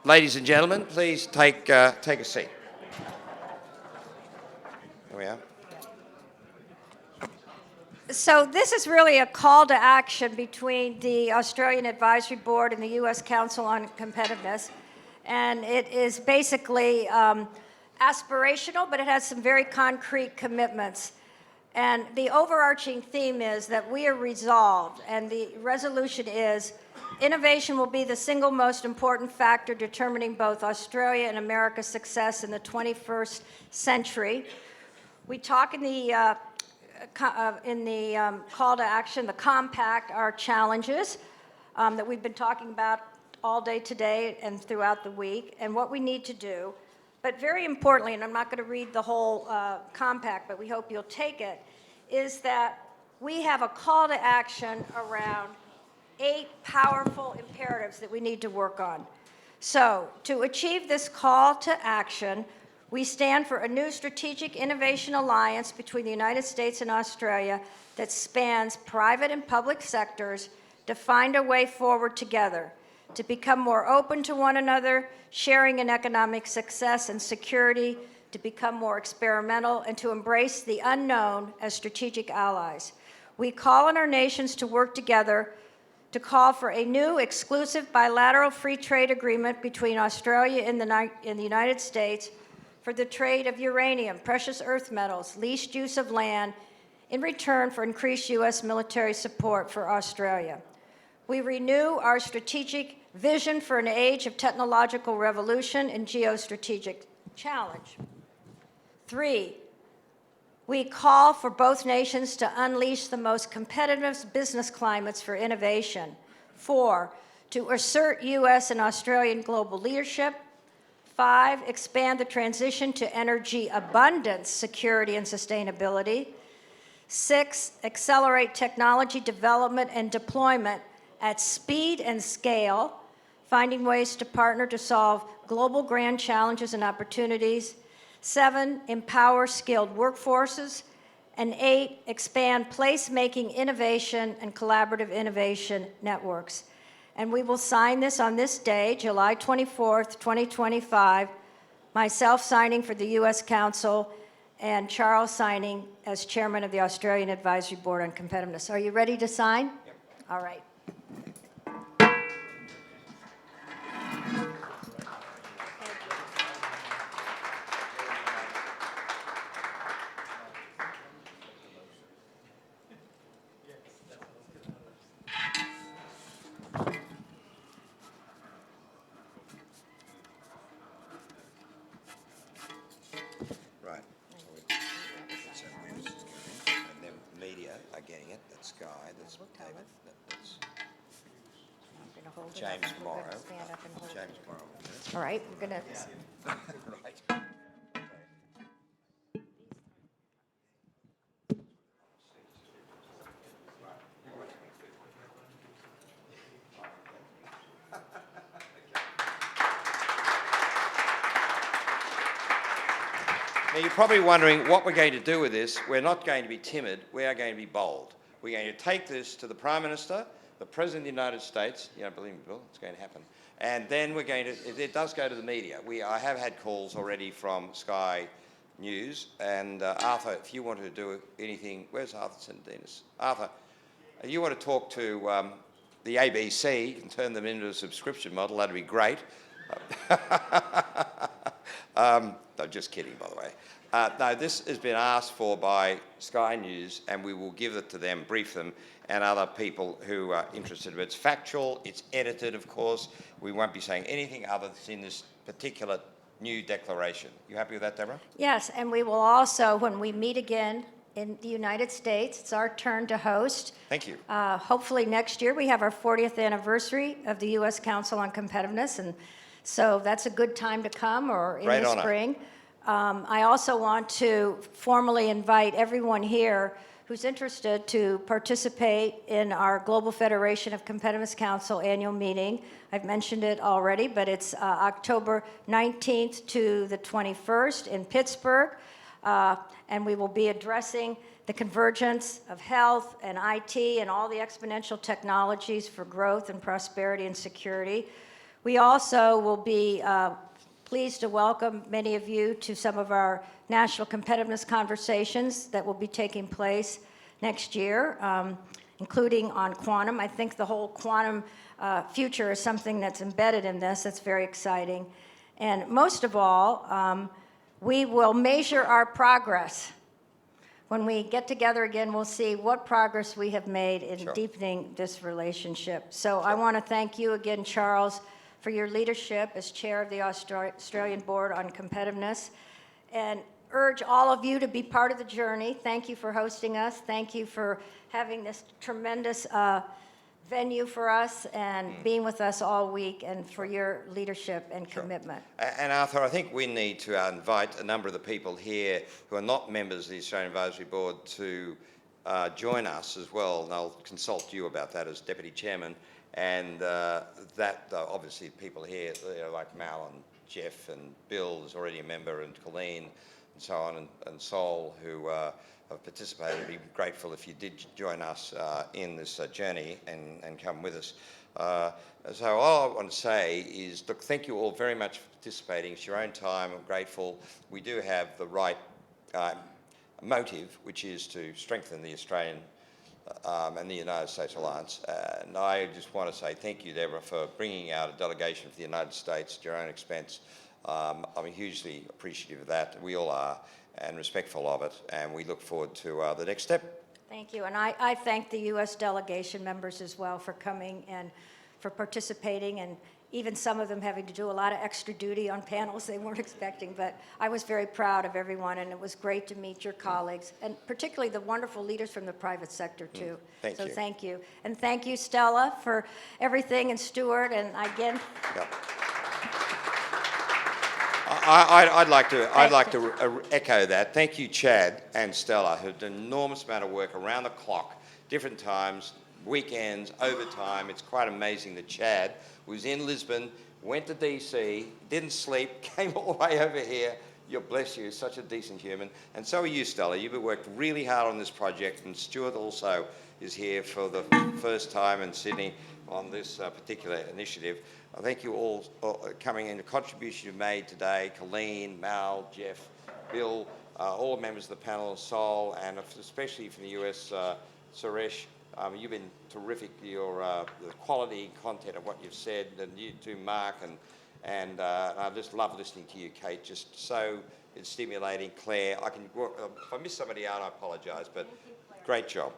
Ladies and gentlemen, please take a seat. There we are. So this is really a call to action between the Australian Advisory Board and the U.S. Council on Competitiveness. And it is basically aspirational, but it has some very concrete commitments. And the overarching theme is that we are resolved, and the resolution is innovation will be the single most important factor determining both Australia and America's success in the 21st century. We talk in the call to action, the compact, our challenges that we've been talking about all day today and throughout the week, and what we need to do. But very importantly, and I'm not going to read the whole compact, but we hope you'll take it, is that we have a call to action around 8 powerful imperatives that we need to work on. So to achieve this call to action, we stand for a new strategic innovation alliance between the United States and Australia that spans private and public sectors to find a way forward together, to become more open to one another, sharing in economic success and security, to become more experimental, and to embrace the unknown as strategic allies. We call on our nations to work together to call for a new exclusive bilateral free trade agreement between Australia and the United States for the trade of uranium, precious earth metals, leased use of land, in return for increased U.S. military support for Australia. We renew our strategic vision for an age of technological revolution and geostrategic challenge. 3, we call for both nations to unleash the most competitive business climates for innovation. 4, to assert U.S. and Australian global leadership. 5, expand the transition to energy abundance, security, and sustainability. 6, accelerate technology development and deployment at speed and scale, finding ways to partner to solve global grand challenges and opportunities. 7, empower skilled workforces. And 8, expand placemaking innovation and collaborative innovation networks. And we will sign this on this day, July 24th, 2025, myself signing for the U.S. Council and Charles signing as chairman of the Australian Advisory Board on Competitiveness. Are you ready to sign? Yep. All right. Right. So where's this going? And then media are getting it. That's Sky. That's David. That's I'm gonna hold it up James and we're Morrow. gonna stand up and hold it. James Morrow. All right, we're going to. Right. Now, you're probably wondering what we're going to do with this. We're not going to be timid. We are going to be bold. We're going to take this to the Prime Minister, the President of the United States. You don't believe me, Bill? It's going to happen. And then we're going to, it does go to the media. I have had calls already from Sky News. And Arthur, if you want to do anything, where's Arthur Sendinas? Arthur, you want to talk to the ABC and turn them into a subscription model, that'd be great. No, just kidding, by the way. No, this has been asked for by Sky News, and we will give it to them, brief them, and other people who are interested. It's factual, it's edited, of course. We won't be saying anything other than in this particular new declaration. You happy with that, Deborah? Yes, and we will also, when we meet again in the United States, it's our turn to host. Thank you. Hopefully next year, we have our 40th anniversary of the U.S. Council on Competitiveness, and so that's a good time to come, or in Great the honor. spring. I also want to formally invite everyone here who's interested to participate in our Global Federation of Competitiveness Council annual meeting. I've mentioned it already, but it's October 19th to the 21st in Pittsburgh, and we will be addressing the convergence of health and IT and all the exponential technologies for growth and prosperity and security. We also will be pleased to welcome many of you to some of our national competitiveness conversations that will be taking place next year, including on quantum. I think the whole quantum future is something that's embedded in this. That's very exciting. And most of all, we will measure our progress. When we get together again, we'll see what progress we have made in Sure. deepening this relationship. So I want to thank you again, Charles, for your leadership as chair of the Australian Board on Competitiveness, and urge all of you to be part of the journey. Thank you for hosting us. Thank you for having this tremendous venue for us and being with us all week, and for your leadership and commitment. And Arthur, I think we need to invite a number of the people here who are not members of the Australian Advisory Board to join us as well, and I'll consult you about that as Deputy Chairman. And obviously people here, like Mal and Jeff and Bill is already a member, and Colleen and so on, and Sol, who have participated. I'd be grateful if you did join us in this journey and come with us. So all I want to say is, look, thank you all very much for participating. It's your own time. I'm grateful. We do have the right motive, which is to strengthen the Australian and the United States alliance. And I just want to say thank you, Deborah, for bringing out a delegation for the United States at your own expense. I'm hugely appreciative of that. We all are, and respectful of it. And we look forward to the next step. Thank you. And I thank the U.S. delegation members as well for coming and for participating, and even some of them having to do a lot of extra duty on panels they weren't expecting. But I was very proud of everyone, and it was great to meet your colleagues, and particularly the wonderful leaders from the private sector, too. Thank you. So thank you. And thank you, Stella, for everything, and Stuart, and again. Yep. I'd like to echo that. Thank you, Chad and Stella, who did an enormous amount of work around the clock, different times, weekends, overtime. It's quite amazing that Chad was in Lisbon, went to DC, didn't sleep, came all the way over here. Bless you, such a decent human. And so are you, Stella. You've worked really hard on this project, and Stuart also is here for the first time in Sydney on this particular initiative. I thank you all coming in, the contribution you've made today, Colleen, Mal, Jeff, Bill, all members of the panel, Sol, and especially from the US, Suresh. You've been terrific. The quality content of what you've said, and you too, Mark, and I just love listening to you, Kate. Just so it's stimulating. Claire, if I miss somebody out, I apologise, but great job.